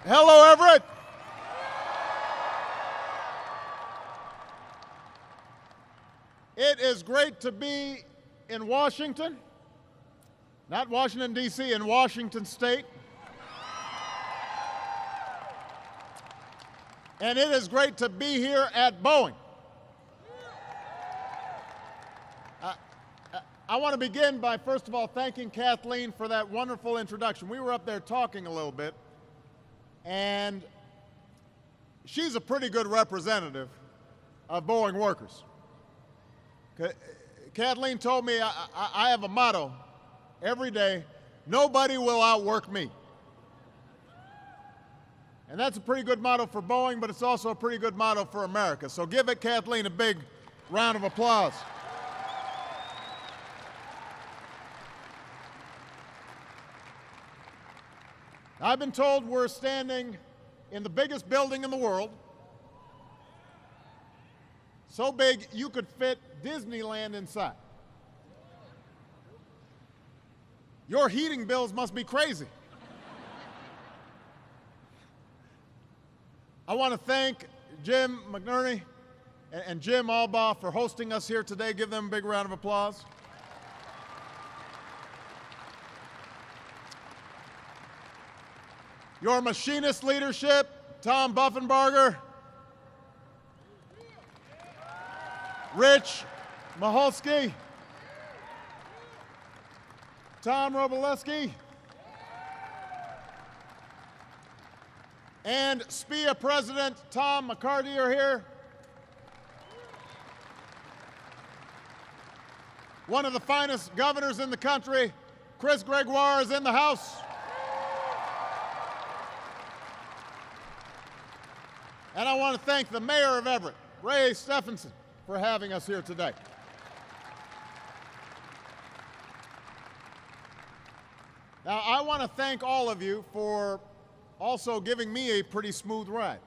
Hello, Everett. It is great to be in Washington, not Washington, D.C., in Washington State. And it is great to be here at Boeing. I want to begin by, first of all, thanking Kathleen for that wonderful introduction. We were up there talking a little bit, and she's a pretty good representative of Boeing workers. Kathleen told me I have a motto every day: nobody will outwork me. And that's a pretty good motto for Boeing, but it's also a pretty good motto for America. So give it, Kathleen, a big round of applause. I've been told we're standing in the biggest building in the world, so big you could fit Disneyland inside. Your heating bills must be crazy. I want to thank Jim McNerney and Jim Albaugh for hosting us here today. Give them a big round of applause. Your machinist leadership, Tom Buffenbarger, Rich Maholsky, Tom Roboleski, and SPIA President Tom McCarty are here. One of the finest governors in the country, Chris Gregoire, is in the house. And I want to thank the mayor of Everett, Ray Stephenson, for having us here today. Now, I want to thank all of you for also giving me a pretty smooth ride.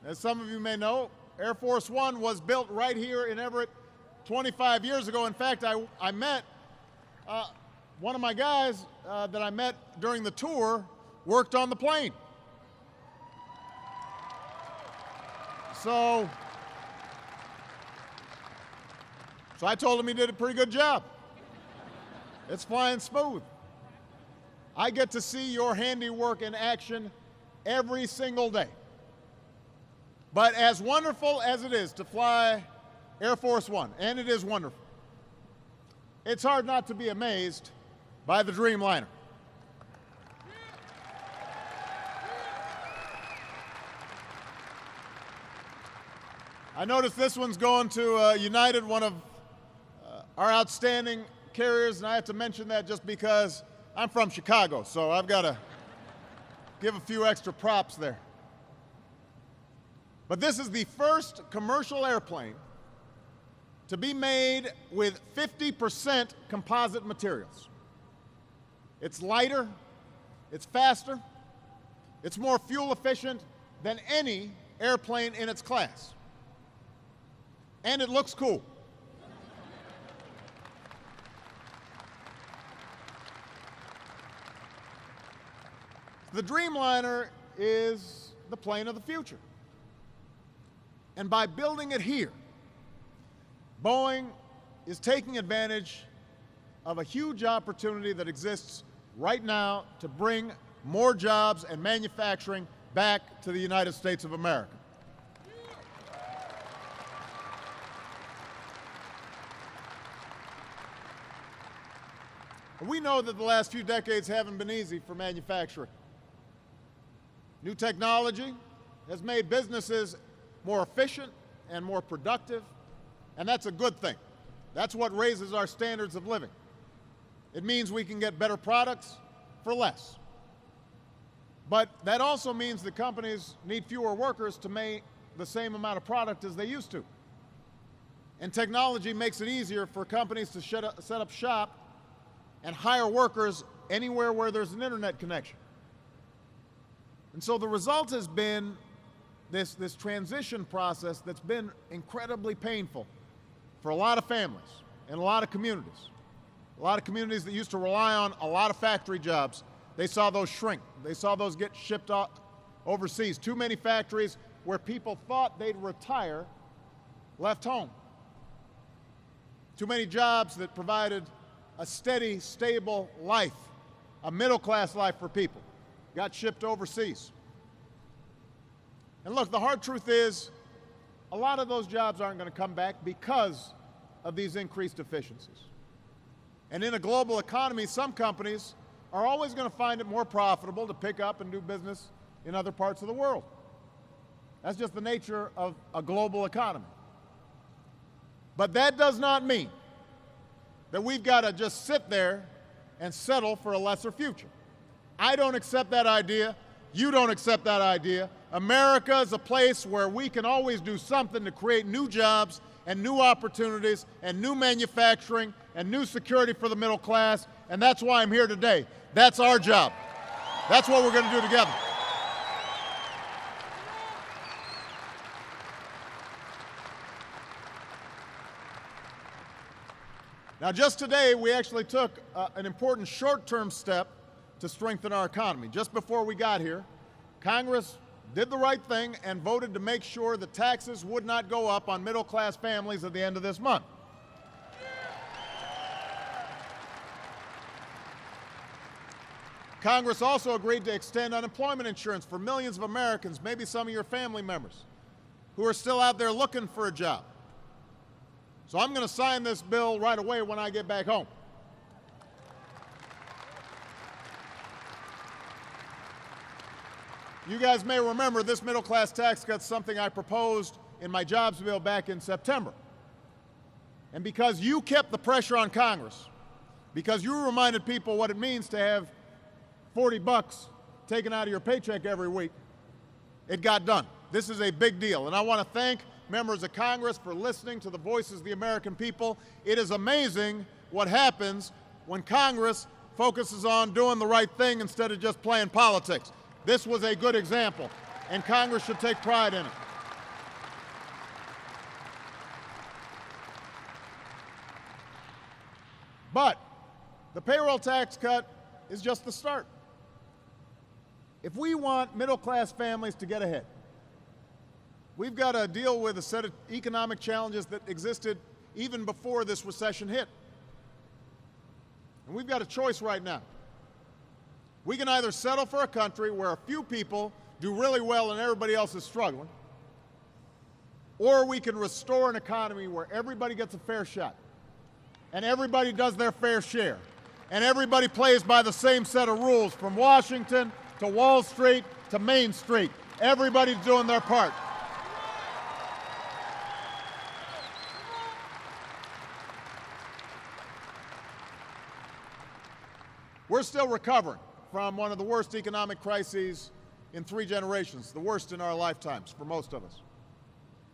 As some of you may know, Air Force One was built right here in Everett 25 years ago. In fact, I met one of my guys that I met during the tour worked on the plane. So I told him he did a pretty good job. It's flying smooth. I get to see your handiwork in action every single day. But as wonderful as it is to fly Air Force One, and it is wonderful, it's hard not to be amazed by the Dreamliner. I noticed this one's going to United, one of our outstanding carriers, and I have to mention that just because I'm from Chicago, so I've got to give a few extra props there. But this is the first commercial airplane to be made with 50% composite materials. It's lighter, it's faster, it's more fuel efficient than any airplane in its class. And it looks cool. The Dreamliner is the plane of the future. And by building it here, Boeing is taking advantage of a huge opportunity that exists right now to bring more jobs and manufacturing back to the United States of America. We know that the last few decades haven't been easy for manufacturing. New technology has made businesses more efficient and more productive, and that's a good thing. That's what raises our standards of living. It means we can get better products for less. But that also means that companies need fewer workers to make the same amount of product as they used to. And technology makes it easier for companies to set up shop and hire workers anywhere where there's an internet connection. And so the result has been this transition process that's been incredibly painful for a lot of families and a lot of communities. A lot of communities that used to rely on a lot of factory jobs They saw those shrink. They saw those get shipped overseas. Too many factories where people thought they'd retire left home. Too many jobs that provided a steady, stable life, a middle-class life for people, got shipped overseas. And look, the hard truth is, a lot of those jobs aren't going to come back because of these increased efficiencies. And in a global economy, some companies are always going to find it more profitable to pick up and do business in other parts of the world. That's just the nature of a global economy. But that does not mean that we've got to just sit there and settle for a lesser future. I don't accept that idea. You don't accept that idea. America is a place where we can always do something to create new jobs and new opportunities and new manufacturing and new security for the middle class, and that's why I'm here today. That's our job. That's what we're going to do together. Now, just today, we actually took an important short-term step to strengthen our economy. Just before we got here, Congress did the right thing and voted to make sure that taxes would not go up on middle-class families at the end of this month. Congress also agreed to extend unemployment insurance for millions of Americans, maybe some of your family members, who are still out there looking for a job. So I'm going to sign this bill right away when I get back home. You guys may remember this middle-class tax cut's something I proposed in my jobs bill back in September. And because you kept the pressure on Congress, because you reminded people what it means to have $40 taken out of your paycheck every week, it got done. This is a big deal, and I want to thank members of Congress for listening to the voices of the American people. It is amazing what happens when Congress focuses on doing the right thing instead of just playing politics. This was a good example, and Congress should take pride in it. But the payroll tax cut is just the start. If we want middle-class families to get ahead, we've got to deal with a set of economic challenges that existed even before this recession hit. And we've got a choice right now. We can either settle for a country where a few people do really well and everybody else is struggling, or we can restore an economy where everybody gets a fair shot, and everybody does their fair share, and everybody plays by the same set of rules from Washington to Wall Street to Main Street. Everybody's doing their part. We're still recovering from one of the worst economic crises in 3 generations, the worst in our lifetimes for most of us.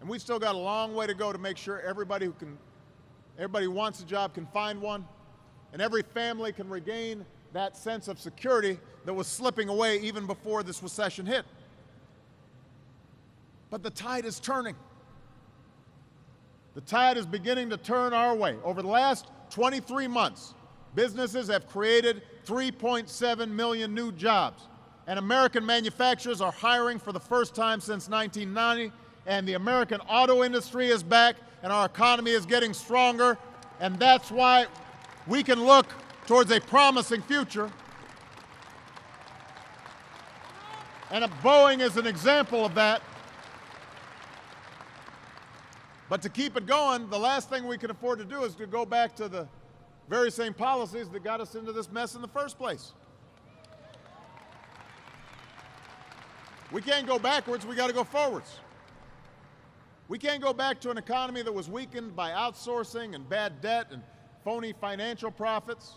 And we've still got a long way to go to make sure everybody who wants a job can find one, and every family can regain that sense of security that was slipping away even before this recession hit. But the tide is turning. The tide is beginning to turn our way. Over the last 23 months, businesses have created 3.7 million new jobs, and American manufacturers are hiring for the first time since 1990, and the American auto industry is back, and our economy is getting stronger, and that's why we can look towards a promising future. And Boeing is an example of that. But to keep it going, the last thing we can afford to do is to go back to the very same policies that got us into this mess in the first place. We can't go backwards, we got to go forwards. We can't go back to an economy that was weakened by outsourcing and bad debt and phony financial profits.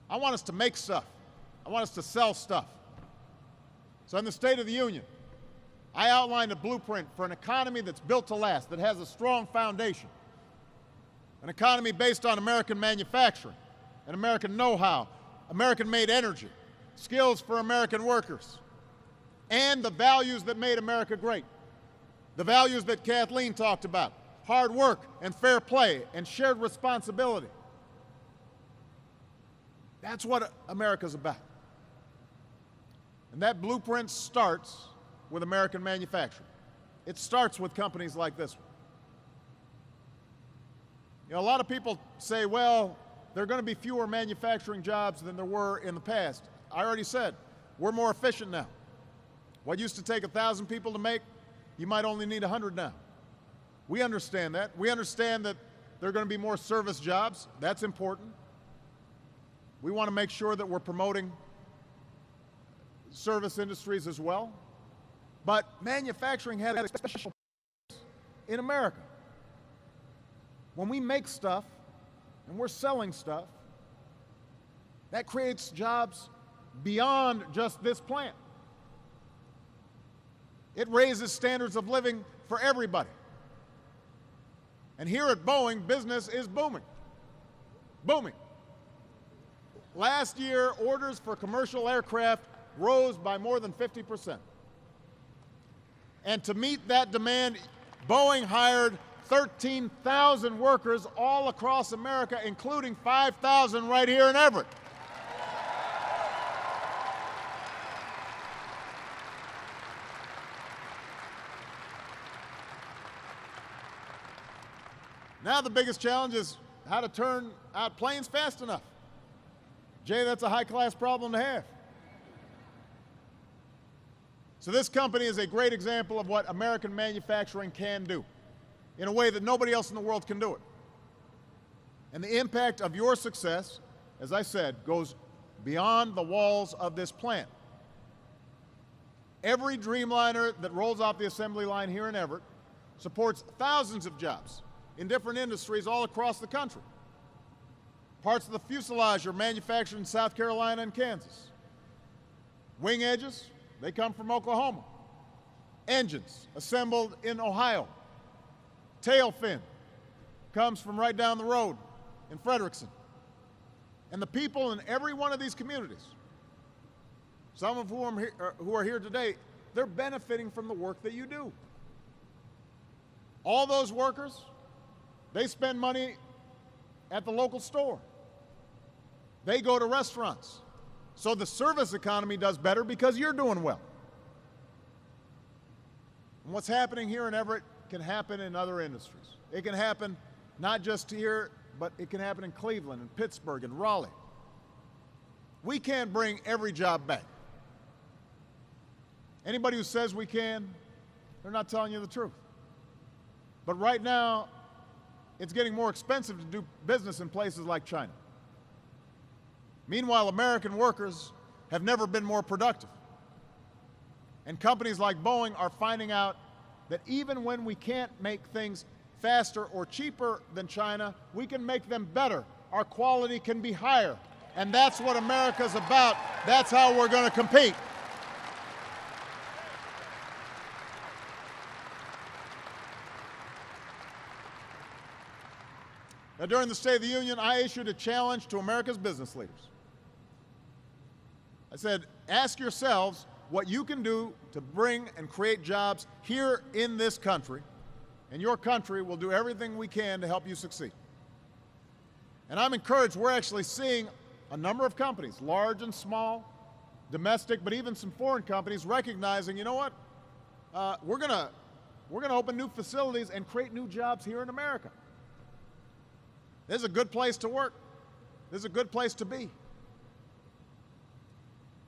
I want us to make stuff. I want us to sell stuff. So in the State of the Union, I outlined a blueprint for an economy that's built to last, that has a strong foundation. An economy based on American manufacturing and American know-how, American-made energy, skills for American workers, and the values that made America great. The values that Kathleen talked about: hard work and fair play and shared responsibility. That's what America's about. And that blueprint starts with American manufacturing. It starts with companies like this one. You know, a lot of people say, well, there are going to be fewer manufacturing jobs than there were in the past. I already said, we're more efficient now. What used to take 1,000 people to make, you might only need 100 now. We understand that. We understand that there are going to be more service jobs. That's important. We want to make sure that we're promoting service industries as well. But manufacturing has a special place in America. When we make stuff and we're selling stuff, that creates jobs beyond just this plant. It raises standards of living for everybody. And here at Boeing, business is booming. Booming. Last year, orders for commercial aircraft rose by more than 50%. And to meet that demand, Boeing hired 13,000 workers all across America, including 5,000 right here in Everett. Now the biggest challenge is how to turn out planes fast enough. Jay, that's a high-class problem to have. So this company is a great example of what American manufacturing can do in a way that nobody else in the world can do it. And the impact of your success, as I said, goes beyond the walls of this plant. Every Dreamliner that rolls off the assembly line here in Everett supports thousands of jobs in different industries all across the country. Parts of the fuselage are manufactured in South Carolina and Kansas. Wing edges, they come from Oklahoma. Engines, assembled in Ohio. Tail fin comes from right down the road in Frederickson. And the people in every one of these communities, some of whom who are here today, they're benefiting from the work that you do. All those workers, they spend money at the local store. They go to restaurants. So the service economy does better because you're doing well. And what's happening here in Everett can happen in other industries. It can happen not just here, but it can happen in Cleveland and Pittsburgh and Raleigh. We can't bring every job back. Anybody who says we can, they're not telling you the truth. But right now, it's getting more expensive to do business in places like China. Meanwhile, American workers have never been more productive. And companies like Boeing are finding out that even when we can't make things faster or cheaper than China, we can make them better. Our quality can be higher. And that's what America's about. That's how we're going to compete. Now, during the State of the Union, I issued a challenge to America's business leaders. I said, ask yourselves what you can do to bring and create jobs here in this country, and your country will do everything we can to help you succeed. And I'm encouraged. We're actually seeing a number of companies, large and small, domestic, but even some foreign companies, recognizing, you know what, we're going to open new facilities and create new jobs here in America. This is a good place to work. This is a good place to be.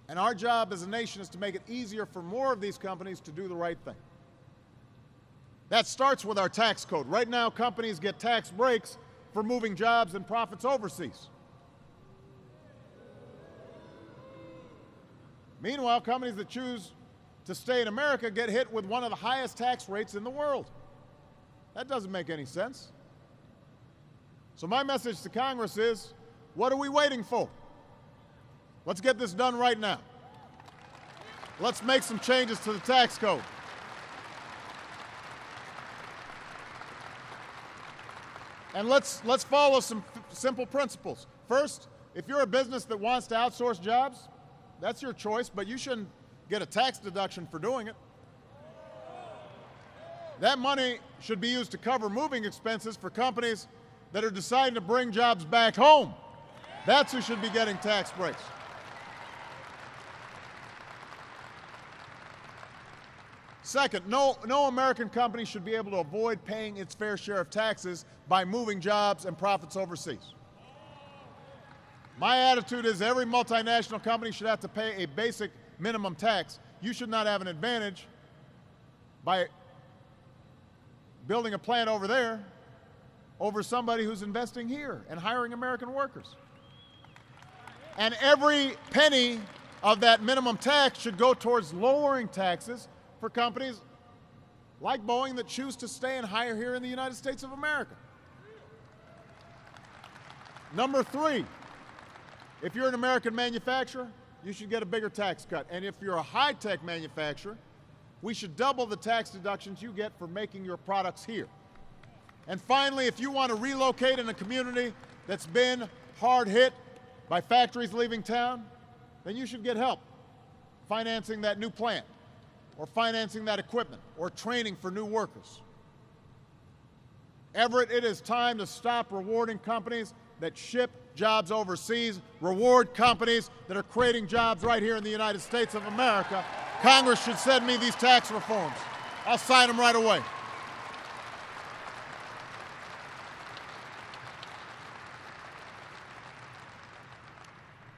And our job as a nation is to make it easier for more of these companies to do the right thing. That starts with our tax code. Right now, companies get tax breaks for moving jobs and profits overseas. Meanwhile, companies that choose to stay in America get hit with one of the highest tax rates in the world. That doesn't make any sense. So my message to Congress is, what are we waiting for? Let's get this done right now. Let's make some changes to the tax code. And let's follow some simple principles. First, if you're a business that wants to outsource jobs, that's your choice, but you shouldn't get a tax deduction for doing it. That money should be used to cover moving expenses for companies that are deciding to bring jobs back home. That's who should be getting tax breaks. Second, no American company should be able to avoid paying its fair share of taxes by moving jobs and profits overseas. My attitude is every multinational company should have to pay a basic minimum tax. You should not have an advantage by building a plant over there over somebody who's investing here and hiring American workers. And every penny of that minimum tax should go towards lowering taxes for companies like Boeing that choose to stay and hire here in the United States of America. Number three, if you're an American manufacturer, you should get a bigger tax cut. And if you're a high-tech manufacturer, we should double the tax deductions you get for making your products here. And finally, if you want to relocate in a community that's been hard hit by factories leaving town, then you should get help financing that new plant, or financing that equipment, or training for new workers. Everett, it is time to stop rewarding companies that ship jobs overseas, reward companies that are creating jobs right here in the United States of America. Congress should send me these tax reforms. I'll sign them right away.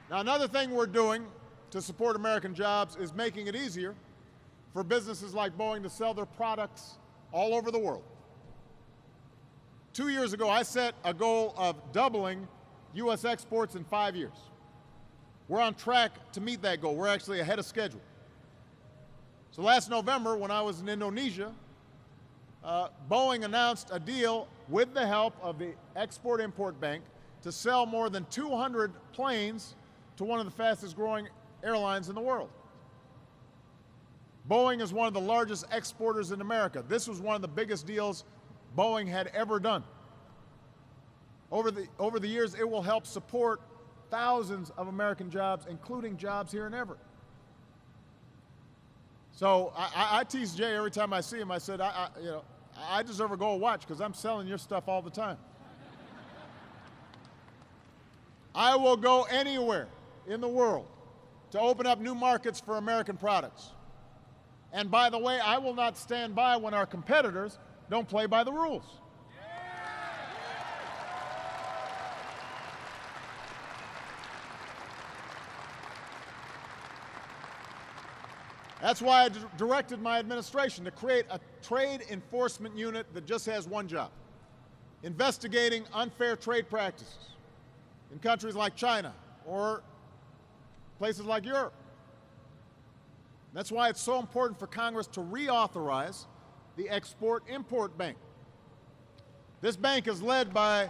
Now, another thing we're doing to support American jobs is making it easier for businesses like Boeing to sell their products all over the world. 2 years ago, I set a goal of doubling U.S. exports in 5 years. We're on track to meet that goal. We're actually ahead of schedule. So last November, when I was in Indonesia, Boeing announced a deal with the help of the Export-Import Bank to sell more than 200 planes to one of the fastest growing airlines in the world. Boeing is one of the largest exporters in America. This was one of the biggest deals Boeing had ever done. Over the years, it will help support thousands of American jobs, including jobs here in Everett. So I tease Jay every time I see him. I said, I deserve a gold watch because I'm selling your stuff all the time. I will go anywhere in the world to open up new markets for American products. And by the way, I will not stand by when our competitors don't play by the rules. That's why I directed my administration to create a trade enforcement unit that just has one job: investigating unfair trade practices in countries like China or places like Europe. That's why it's so important for Congress to reauthorize the Export-Import Bank. This bank is led by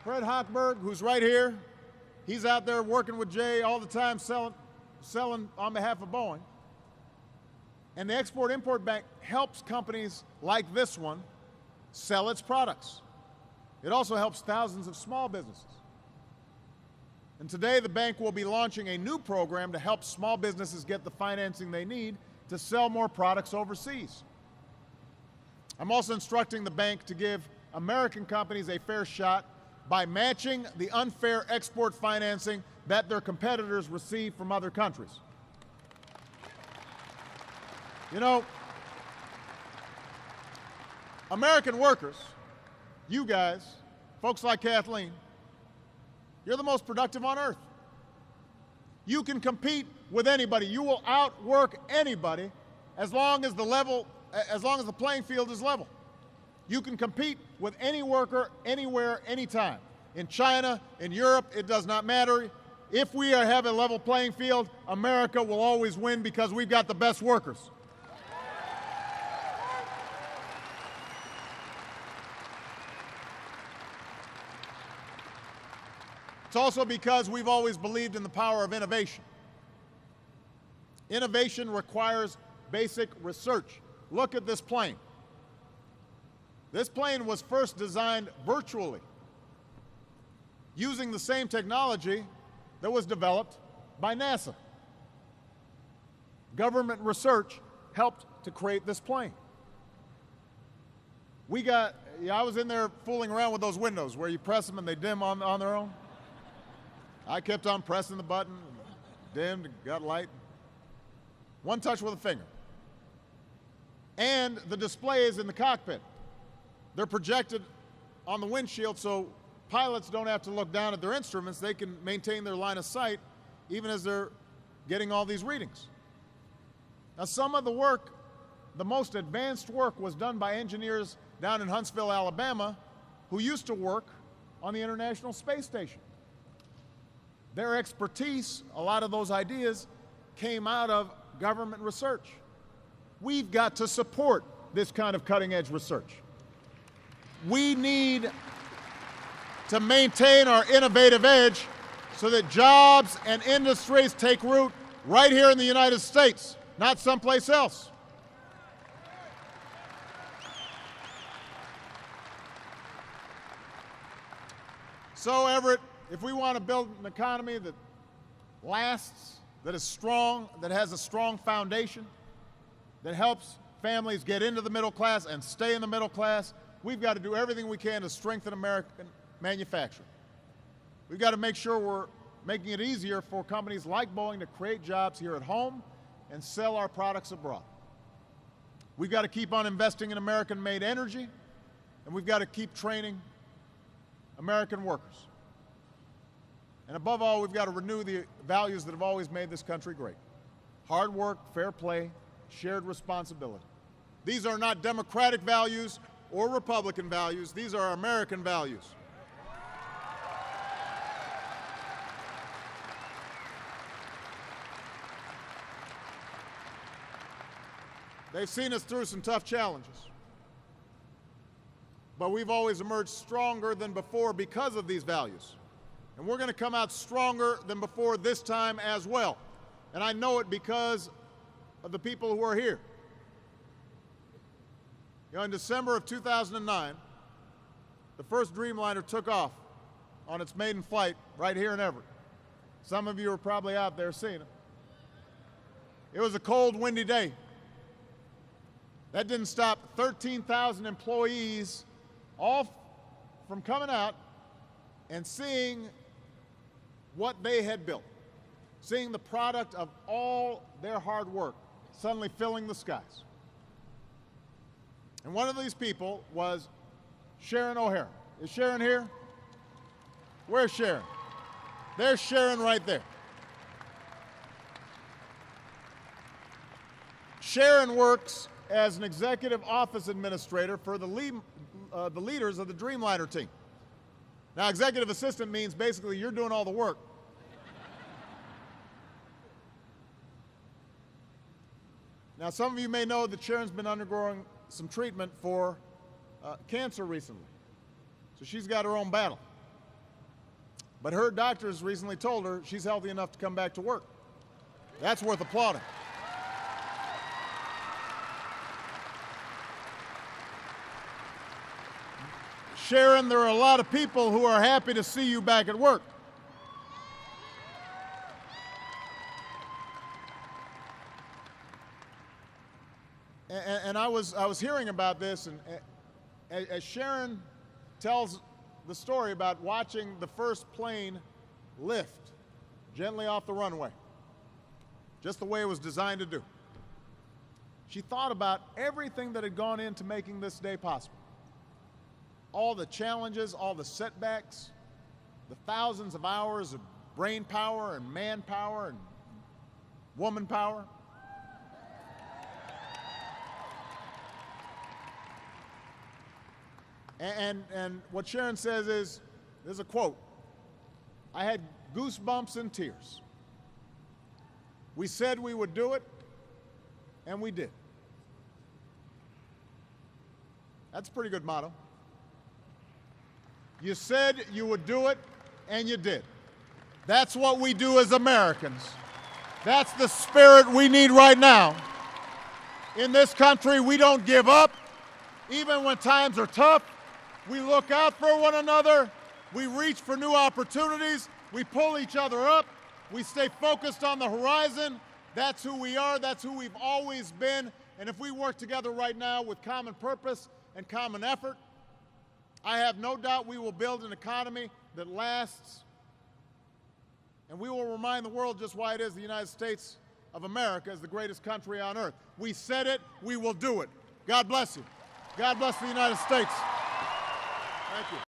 Fred Hochberg, who's right here. He's out there working with Jay all the time, selling on behalf of Boeing. And the Export-Import Bank helps companies like this one sell its products. It also helps thousands of small businesses. And today, the bank will be launching a new program to help small businesses get the financing they need to sell more products overseas. I'm also instructing the bank to give American companies a fair shot by matching the unfair export financing that their competitors receive from other countries. You know, American workers, you guys, folks like Kathleen, you're the most productive on earth. You can compete with anybody. You will outwork anybody as long as the playing field is level. You can compete with any worker, anywhere, anytime. In China, in Europe, it does not matter. If we have a level playing field, America will always win because we've got the best workers. It's also because we've always believed in the power of innovation. Innovation requires basic research. Look at this plane. This plane was first designed virtually, using the same technology that was developed by NASA. Government research helped to create this plane. I was in there fooling around with those windows where you press them and they dim on their own. I kept on pressing the button, dimmed, got light. One touch with a finger. And the displays in the cockpit. They're projected on the windshield so pilots don't have to look down at their instruments. They can maintain their line of sight even as they're getting all these readings. Now, some of the work, the most advanced work, was done by engineers down in Huntsville, Alabama, who used to work on the International Space Station. Their expertise, a lot of those ideas, came out of government research. We've got to support this kind of cutting-edge research. We need to maintain our innovative edge so that jobs and industries take root right here in the United States, not someplace else. So, Everett, if we want to build an economy that lasts, that is strong, that has a strong foundation, that helps families get into the middle class and stay in the middle class, we've got to do everything we can to strengthen American manufacturing. We've got to make sure we're making it easier for companies like Boeing to create jobs here at home and sell our products abroad. We've got to keep on investing in American-made energy, and we've got to keep training American workers. And above all, we've got to renew the values that have always made this country great. Hard work, fair play, shared responsibility. These are not Democratic values or Republican values. These are American values. They've seen us through some tough challenges. But we've always emerged stronger than before because of these values. And we're going to come out stronger than before this time as well. And I know it because of the people who are here. You know, in December of 2009, the first Dreamliner took off on its maiden flight right here in Everett. Some of you are probably out there seeing it. It was a cold, windy day. That didn't stop 13,000 employees all from coming out and seeing what they had built, seeing the product of all their hard work suddenly filling the skies. And one of these people was Sharon O'Hara. Is Sharon here? Where's Sharon? There's Sharon right there. Sharon works as an executive office administrator for the leaders of the Dreamliner team. Now, executive assistant means basically you're doing all the work. Now, some of you may know that Sharon's been undergoing some treatment for cancer recently. So she's got her own battle. But her doctors recently told her she's healthy enough to come back to work. That's worth applauding. Sharon, there are a lot of people who are happy to see you back at work. And I was hearing about this, and as Sharon tells the story about watching the first plane lift gently off the runway, just the way it was designed to do, she thought about everything that had gone into making this day possible. All the challenges, all the setbacks, the thousands of hours of brain power and manpower and woman power. And what Sharon says is, there's a quote, "I had goosebumps and tears. We said we would do it, and we did." That's a pretty good motto. You said you would do it, and you did. That's what we do as Americans. That's the spirit we need right now. In this country, we don't give up. Even when times are tough, we look out for one another. We reach for new opportunities. We pull each other up. We stay focused on the horizon. That's who we are. That's who we've always been. And if we work together right now with common purpose and common effort, I have no doubt we will build an economy that lasts, and we will remind the world just why it is the United States of America is the greatest country on earth. We said it, we will do it. God bless you. God bless the United States. Thank you.